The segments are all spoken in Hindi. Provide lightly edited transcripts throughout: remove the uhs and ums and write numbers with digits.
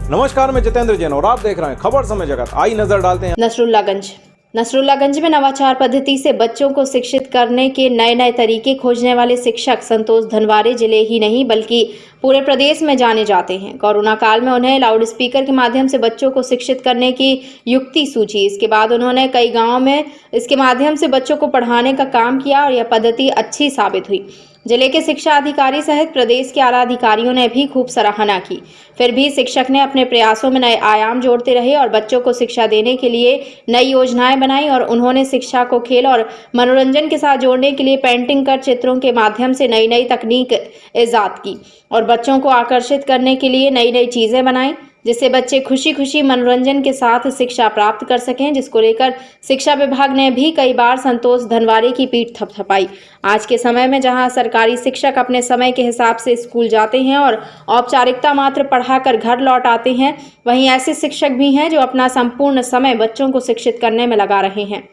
नमस्कार, मैं जितेंद्र जैन और आप देख रहे हैं खबर समय जगत। आई नजर डालते हैं नसरुल्लागंज में नवाचार पद्धति से बच्चों को शिक्षित करने के नए नए तरीके खोजने वाले शिक्षक संतोष धनवारे जिले ही नहीं बल्कि पूरे प्रदेश में जाने जाते हैं। कोरोना काल में उन्हें लाउड स्पीकर के माध्यम से बच्चों को शिक्षित करने की युक्ति सूझी। इसके बाद उन्होंने कई गांवों में इसके माध्यम से बच्चों को पढ़ाने का काम किया और यह पद्धति अच्छी साबित हुई। जिले के शिक्षा अधिकारी सहित प्रदेश के आला अधिकारियों ने भी खूब सराहना की। फिर भी शिक्षक ने अपने प्रयासों में नए आयाम जोड़ते रहे और बच्चों को शिक्षा देने के लिए नई योजनाएं बनाई और उन्होंने शिक्षा को खेल और मनोरंजन के साथ जोड़ने के लिए पेंटिंग कर चित्रों के माध्यम से नई नई तकनीक ईजाद की और बच्चों को आकर्षित करने के लिए नई नई चीजें बनाई, जिससे बच्चे खुशी खुशी मनोरंजन के साथ शिक्षा प्राप्त कर सकें, जिसको लेकर शिक्षा विभाग ने भी कई बार संतोष धनवारे की पीठ थपथपाई। आज के समय में जहां सरकारी शिक्षक अपने समय के हिसाब से स्कूल जाते हैं और औपचारिकता मात्र पढ़ाकर घर लौट आते हैं, वहीं ऐसे शिक्षक भी हैं जो अपना संपूर्ण समय बच्चों को शिक्षित करने में लगा रहे हैं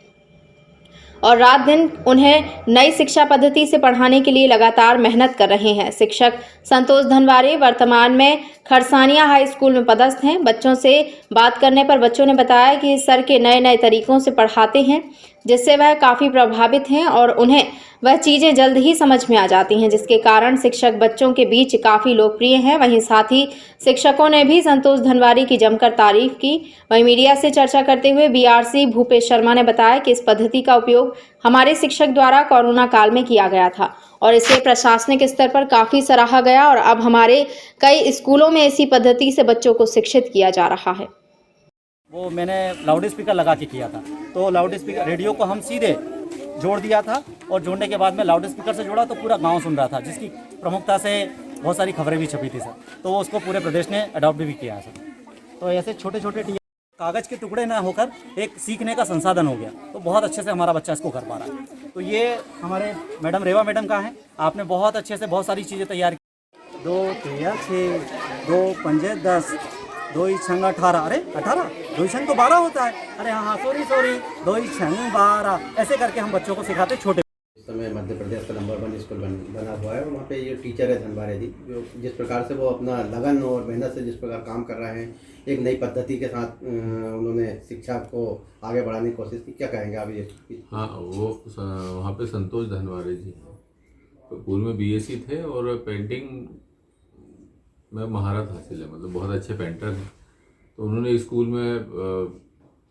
और रात दिन उन्हें नई शिक्षा पद्धति से पढ़ाने के लिए लगातार मेहनत कर रहे हैं। शिक्षक संतोष धनवारे वर्तमान में खरसानिया हाई स्कूल में पदस्थ हैं। बच्चों से बात करने पर बच्चों ने बताया कि सर के नए नए तरीकों से पढ़ाते हैं, जिससे वह काफ़ी प्रभावित हैं और उन्हें वह चीज़ें जल्द ही समझ में आ जाती हैं, जिसके कारण शिक्षक बच्चों के बीच काफ़ी लोकप्रिय हैं। वहीं साथ ही शिक्षकों ने भी संतोष धनवारे की जमकर तारीफ की। वहीं मीडिया से चर्चा करते हुए बीआरसी भूपेश शर्मा ने बताया कि इस पद्धति का उपयोग हमारे शिक्षक द्वारा कोरोना काल में किया गया था और इसे प्रशासनिक स्तर पर काफ़ी सराहा गया और अब हमारे कई स्कूलों में इसी पद्धति से बच्चों को शिक्षित किया जा रहा है। वो मैंने लाउड स्पीकर लगा के किया था, तो लाउड स्पीकर रेडियो को हम सीधे जोड़ दिया था और जोड़ने के बाद में लाउड स्पीकर से जोड़ा तो पूरा गांव सुन रहा था, जिसकी प्रमुखता से बहुत सारी खबरें भी छपी थी सर। तो उसको पूरे प्रदेश ने अडॉप्ट भी किया है सर। तो ऐसे छोटे छोटे कागज़ के टुकड़े ना होकर एक सीखने का संसाधन हो गया, तो बहुत अच्छे से हमारा बच्चा इसको कर पा रहा है। तो ये हमारे मैडम रेवा मैडम का है, आपने बहुत अच्छे से बहुत सारी चीज़ें तैयार की। 2 3 6 2 5 10 2 6 18, अरे 18 2 6 तो 12 होता है। अरे हाँ सॉरी 2 6 12, ऐसे करके हम बच्चों को सिखाते छोटे। इस समय मध्य प्रदेश का नंबर 1 स्कूल बना हुआ है और वहाँ पे ये टीचर है धनवारे जी, जो जिस प्रकार से वो अपना लगन और मेहनत से जिस प्रकार काम कर रहे हैं, एक नई पद्धति के साथ उन्होंने शिक्षा को आगे बढ़ाने की कोशिश की। क्या कहेंगे आप ये? हाँ, वो वहाँ पे संतोष धनवारे जी पूर्व में बीएससी थे और पेंटिंग में महारत हासिल है, मतलब बहुत अच्छे पेंटर हैं। तो उन्होंने स्कूल में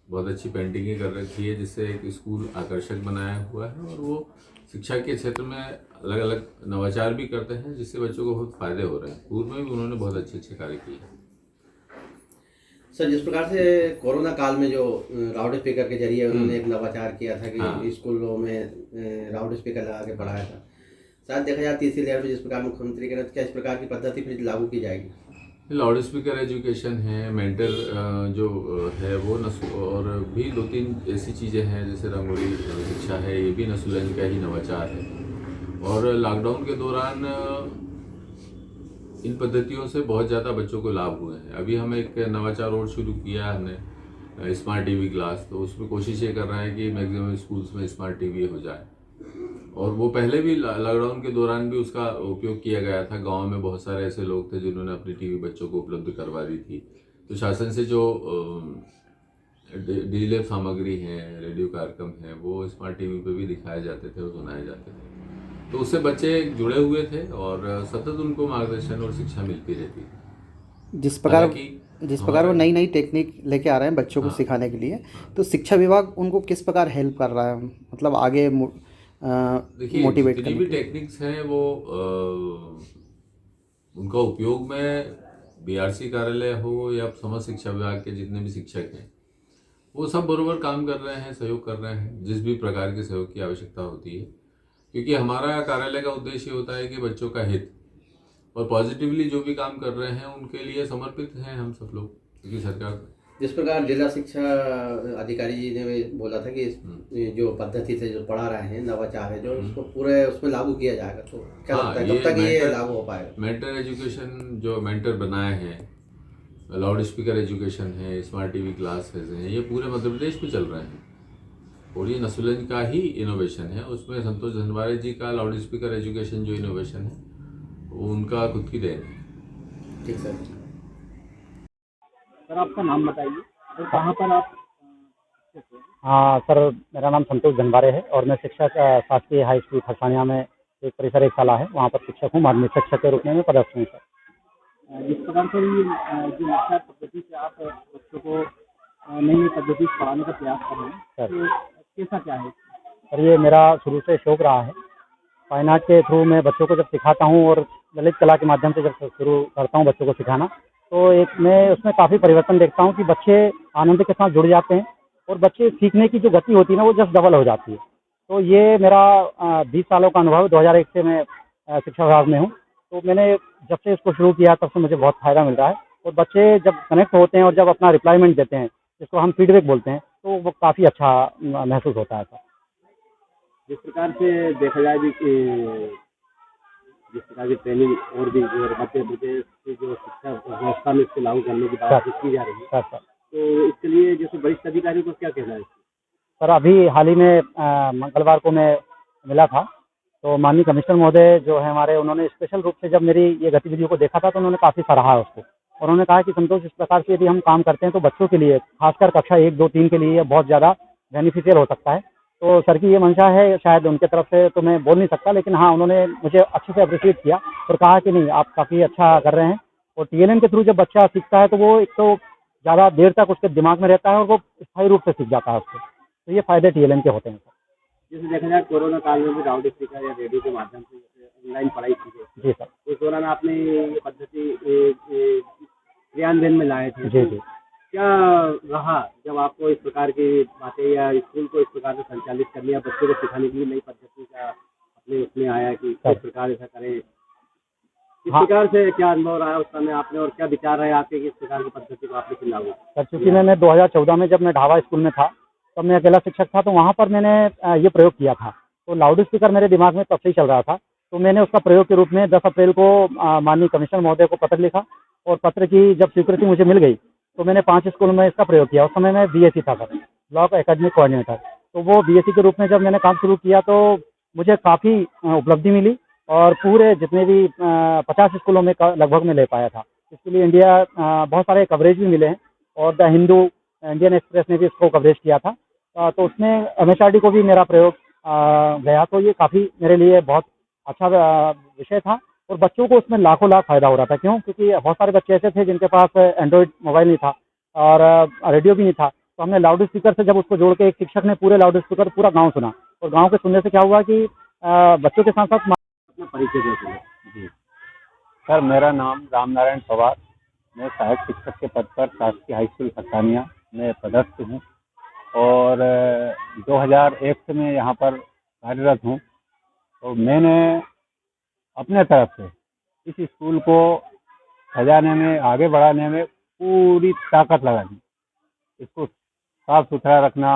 बहुत अच्छी पेंटिंगें कर रखी है, जिससे एक स्कूल आकर्षक बनाया हुआ है और वो शिक्षा के क्षेत्र में अलग अलग नवाचार भी करते हैं, जिससे बच्चों को बहुत फायदे हो रहे हैं। पूर्व में भी उन्होंने बहुत अच्छे अच्छे कार्य किए हैं। सर, जिस प्रकार से कोरोना काल में जो लाउड स्पीकर के जरिए उन्होंने एक नवाचार किया था कि स्कूलों में लाउड स्पीकर लगा के पढ़ाया था, शायद देखा जाए तीसरी लहर में जिस प्रकार मुख्यमंत्री कह रहे थे, क्या इस प्रकार की पद्धति फिर लागू की जाएगी? लाउड स्पीकर एजुकेशन है, मेंटर जो है वो और भी 2-3 ऐसी चीज़ें हैं, जैसे रंगोली शिक्षा है, ये भी नसुलंज का ही नवाचार है। और लॉकडाउन के दौरान इन पद्धतियों से बहुत ज़्यादा बच्चों को लाभ हुए हैं। अभी हम एक नवाचार और शुरू किया है हमने, स्मार्ट टीवी क्लास। तो उसमें कोशिश ये कर रहे हैं कि मैक्सिमम स्कूल्स में स्मार्ट टीवी हो जाए। और वो पहले भी लॉकडाउन के दौरान भी उसका उपयोग किया गया था। गांव में बहुत सारे ऐसे लोग थे जिन्होंने अपनी टीवी बच्चों को उपलब्ध करवा दी थी। तो शासन से जो डिजिटल सामग्री है, रेडियो कार्यक्रम है, वो स्मार्ट टीवी पे भी दिखाए जाते थे और सुनाए जाते थे। तो उससे बच्चे जुड़े हुए थे और सतत उनको मार्गदर्शन और शिक्षा मिलती रहती थी। जिस प्रकार वो नई नई टेक्निक लेके आ रहे हैं बच्चों को सिखाने के लिए, तो शिक्षा विभाग उनको किस प्रकार हेल्प कर रहा है, मतलब आगे मोटिवेट जितनी भी टेक्निक्स हैं वो उनका उपयोग में बीआरसी कार्यालय हो या समस्त शिक्षा विभाग के जितने भी शिक्षक हैं, वो सब बराबर काम कर रहे हैं, सहयोग कर रहे हैं, जिस भी प्रकार के सहयोग की आवश्यकता होती है। क्योंकि हमारा कार्यालय का उद्देश्य होता है कि बच्चों का हित, और पॉजिटिवली जो भी काम कर रहे हैं उनके लिए समर्पित हैं हम सब लोग। क्योंकि सरकार जिस प्रकार जिला शिक्षा अधिकारी जी ने बोला था कि जो पद्धति से जो पढ़ा रहे हैं नवाचार है, जो उसको पूरे उसमें लागू किया जाएगा, तो क्या लगता है कब तक ये लागू हो पाएगा? मेंटर एजुकेशन जो मेंटर बनाए हैं, लाउड स्पीकर एजुकेशन है, स्मार्ट टीवी क्लासेस हैं, ये पूरे मध्य प्रदेश में चल रहे हैं और ये नसुलंज का ही इनोवेशन है। उसमें संतोष धनवारे जी का लाउड स्पीकर एजुकेशन जो इनोवेशन है वो उनका खुद की देन है। ठीक सर। सर आपका नाम बताइए और कहाँ पर आप शिक्षक हैं? हाँ सर, मेरा नाम संतोष धनवारे है और मैं शिक्षक शासकीय हाई स्कूल खरसानिया में एक परिसर एक शाला है वहाँ पर शिक्षक हूँ। माध्यमिक शिक्षक के रूप में मैं पदस्थ हूँ सर। जिस प्रकार से ये जो नक्शा पद्धति से आप बच्चों को नई नई पद्धति से पढ़ाने का प्रयास कर रहे हैं, सर। तो कैसा क्या है? और ये मेरा शुरू से शौक रहा है। फाइन आर्ट के थ्रू मैं बच्चों को जब सिखाता हूँ और ललित कला के माध्यम से जब शुरू करता हूँ बच्चों को सिखाना, तो एक मैं उसमें काफ़ी परिवर्तन देखता हूँ कि बच्चे आनंद के साथ जुड़ जाते हैं और बच्चे सीखने की जो गति होती है ना वो जस्ट डबल हो जाती है। तो ये मेरा 20 सालों का अनुभव, 2001 से मैं शिक्षा विभाग में हूँ। तो मैंने जब से इसको शुरू किया तब से मुझे बहुत फ़ायदा मिल रहा है और बच्चे जब कनेक्ट होते हैं और जब अपना रिप्लाईमेंट देते हैं, जिसको हम फीडबैक बोलते हैं, तो वो काफ़ी अच्छा महसूस होता है सर। जिस प्रकार से देखा जाए भी कि जिस प्रकार की ट्रेनिंग और भी जो मध्य प्रदेश की जो शिक्षा व्यवस्था में इसको लागू करने की बात की जा रही है, सर तो इसके लिए जैसे वरिष्ठ अधिकारी को क्या कहना है? सर अभी हाल ही में मंगलवार को मैं मिला था, तो माननीय कमिश्नर महोदय जो है हमारे, उन्होंने स्पेशल रूप से जब मेरी ये गतिविधियों को देखा था तो उन्होंने काफ़ी सराहा उसको और उन्होंने कहा कि संतोष, इस प्रकार से यदि हम काम करते हैं तो बच्चों के लिए, खासकर कक्षा 1, 2, 3 के लिए ये बहुत ज़्यादा बेनिफिशियल हो सकता है। तो सर की ये मंशा है, शायद उनके तरफ से तो मैं बोल नहीं सकता, लेकिन हाँ उन्होंने मुझे अच्छे से अप्रिशिएट किया और कहा कि नहीं आप काफ़ी अच्छा कर रहे हैं। और TLN के थ्रू जब बच्चा सीखता है तो वो एक तो ज़्यादा देर तक उसके दिमाग में रहता है और वो स्थायी रूप से सीख जाता है उसको। तो ये फ़ायदे TLN के होते हैं सर। जैसे देखा जाए कोरोना काल में भी लाउड स्पीकर या रेडियो के माध्यम से ऑनलाइन पढ़ाई की गई। जी सर। उस दौरान आपने ये पद्धति क्रियान्वयन में लाए थे। जी जी। क्या रहा जब आपको इस प्रकार की बातें या स्कूल को इस प्रकार से संचालित करनी या बच्चों को सिखाने के लिए नई पद्धति का अपने उसमें आया कि किस प्रकार ऐसा करें, किस प्रकार से क्या अनुभव रहा उस समय आपने और क्या विचार रहे आपके कि इस प्रकार की पद्धति को आपने फिर लागू? सर चूँकि मैं 2014 में जब मैं ढाबा स्कूल में था तब मैं अकेला शिक्षक था, तो वहाँ पर मैंने ये प्रयोग किया था। तो लाउड स्पीकर मेरे दिमाग में तब से ही चल रहा था, तो मैंने उसका प्रयोग के रूप में 10 अप्रैल को माननीय कमिश्नर महोदय को पत्र लिखा और पत्र की जब स्वीकृति मुझे मिल गई तो मैंने 5 स्कूलों में इसका प्रयोग किया। उस समय मैं BSc था सर, ब्लॉक एकेडमिक कोऑर्डिनेटर। तो वो BSc के रूप में जब मैंने काम शुरू किया तो मुझे काफ़ी उपलब्धि मिली और पूरे जितने भी 50 स्कूलों में लगभग मैं ले पाया था। इसके लिए इंडिया बहुत सारे कवरेज भी मिले हैं और द हिंदू, इंडियन एक्सप्रेस ने भी इसको कवरेज किया था। तो उसमें MHRD को भी मेरा प्रयोग गया, तो ये काफ़ी मेरे लिए बहुत अच्छा विषय था और बच्चों को उसमें लाखों लाख फ़ायदा हो रहा था। क्यों? क्योंकि बहुत सारे बच्चे ऐसे थे जिनके पास एंड्रॉयड मोबाइल नहीं था और रेडियो भी नहीं था। तो हमने लाउड स्पीकर से जब उसको जोड़ के एक शिक्षक ने पूरे लाउड स्पीकर पूरा गाँव सुना और गाँव के सुनने से क्या हुआ कि बच्चों के साथ साथ अपना परिचय देते हैं। जी सर, मेरा नाम रामनारायण पवार, मैं सहायक शिक्षक के पद पर शासकीय हाई स्कूल खरसानिया में पदस्थ हूँ और 2001 से मैं यहाँ पर कार्यरत हूँ। तो मैंने अपने तरफ से इस स्कूल को सजाने में, आगे बढ़ाने में पूरी ताकत लगानी, इसको साफ सुथरा रखना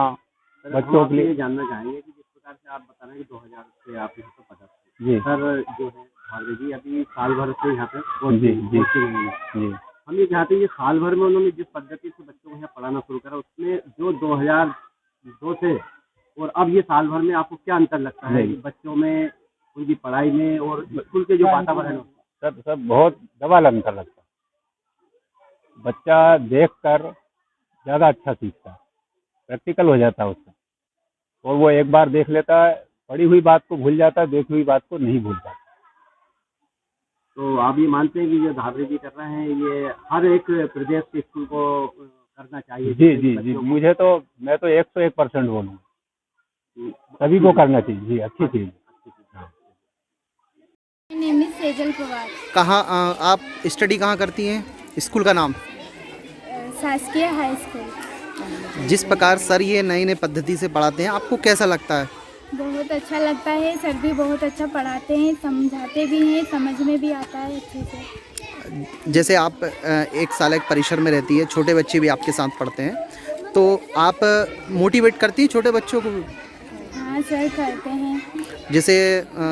बच्चों के लिए। जानना चाहेंगे कि जिस प्रकार से आप बता रहे हैं कि 2000 से आप यहाँ पर पदस्थ हैं। जी सर जो है भार्गव जी अभी साल भर से यहाँ पे जी जी जी हम ये चाहते हैं कि साल भर में उन्होंने जिस पद्धति से बच्चों को यहाँ पढ़ाना शुरू करा उसमें जो 2002 से और अब ये साल भर में आपको क्या अंतर लगता है कि बच्चों में, उनकी पढ़ाई में और स्कूल के जो वातावरण है? सर बहुत डबल अंतर लगता है। बच्चा देखकर ज़्यादा अच्छा सीखता है, प्रैक्टिकल हो जाता है उसका और वो एक बार देख लेता है, पढ़ी हुई बात को भूल जाता है, देखी हुई बात को नहीं भूल पाता। तो आप ये मानते हैं कि जो धाबरे जी कर रहे हैं ये हर एक प्रदेश के स्कूल को करना चाहिए? जी जी जी, मैं तो 101% बोलूँगा, सभी को करना चाहिए। जी, अच्छी चीज़। Name is Sejal Pawar. कहाँ आप स्टडी कहाँ करती हैं? स्कूल का नाम? शासकीय हाई स्कूल। जिस प्रकार सर ये नई नई पद्धति से पढ़ाते हैं आपको कैसा लगता है? बहुत अच्छा लगता है, सर भी बहुत अच्छा पढ़ाते हैं, समझाते भी हैं, समझ में भी आता है अच्छे से। जैसे आप एक शाला एक परिसर में रहती है, छोटे बच्चे भी आपके साथ पढ़ते हैं, तो आप मोटिवेट करती हैं छोटे बच्चों को? हाँ सर, करते हैं। जैसे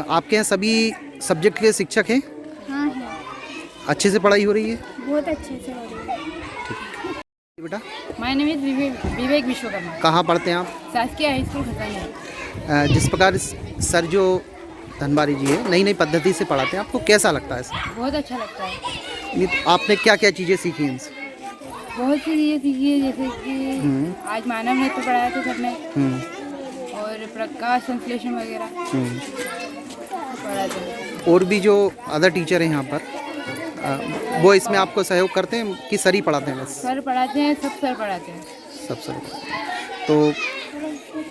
आपके यहाँ सभी सब्जेक्ट के शिक्षक हैं? हाँ है। अच्छे से पढ़ाई हो रही है? बहुत अच्छे से हो रही है। बेटा, माय नेम इज विवेक विश्वकर्मा। कहाँ पढ़ते हैं आप? शासकीय हाई स्कूल खरसानिया। जिस प्रकार सर जो धनवारी जी है नई नई पद्धति से पढ़ाते हैं, आपको कैसा लगता है सर? बहुत अच्छा लगता है। आपने क्या क्या चीज़ें सीखी इनसे? बहुत सी चीज़ें सीखी है, जैसे कि आज मानव ने तो पढ़ाया था सर ने, और प्रकाश संश्लेषण वगैरह पढ़ाया था। और भी जो अदर टीचर हैं यहाँ पर वो इसमें आपको सहयोग करते हैं कि सर ही पढ़ाते हैं बस? सर पढ़ाते हैं, सब सर पढ़ाते हैं। सब सर पढ़ाते हैं। तो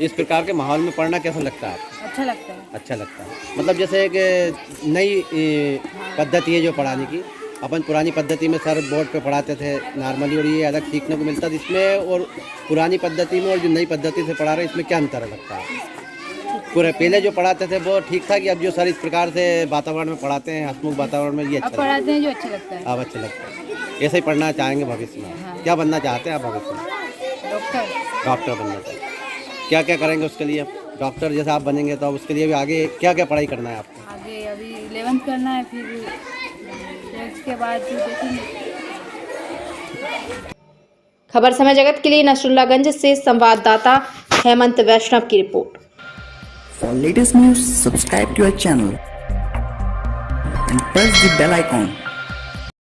इस प्रकार के माहौल में पढ़ना कैसा लगता है आपको? अच्छा लगता है। अच्छा लगता है, मतलब जैसे एक नई पद्धति है जो पढ़ाने की। अपन पुरानी पद्धति में सर बोर्ड पे पढ़ाते थे नॉर्मली, और ये अलग सीखने को मिलता था इसमें। और पुरानी पद्धति में और जो नई पद्धति से पढ़ा रहे हैं इसमें क्या अंतर लगता है? पूरे पहले जो पढ़ाते थे वो ठीक था कि अब जो सर इस प्रकार से वातावरण में पढ़ाते हैं, हंसमुख वातावरण में, ये अब अच्छा पढ़ाते हैं जो अच्छा लगता है। अब अच्छा लगता है। ऐसे ही पढ़ना चाहेंगे भविष्य में? हाँ। क्या बनना चाहते हैं आप भविष्य में? डॉक्टर। डॉक्टर बनना चाहते हैं। क्या क्या करेंगे उसके लिए? डॉक्टर जैसे आप बनेंगे तो उसके लिए भी आगे क्या क्या पढ़ाई करना है आपको? आगे अभी 11th करना है, फिर 12th के बाद फिर देखेंगे। खबर समय जगत के लिए नसरुल्लागंज से संवाददाता हेमंत वैष्णव की report. For latest news, subscribe to our channel and press the bell icon.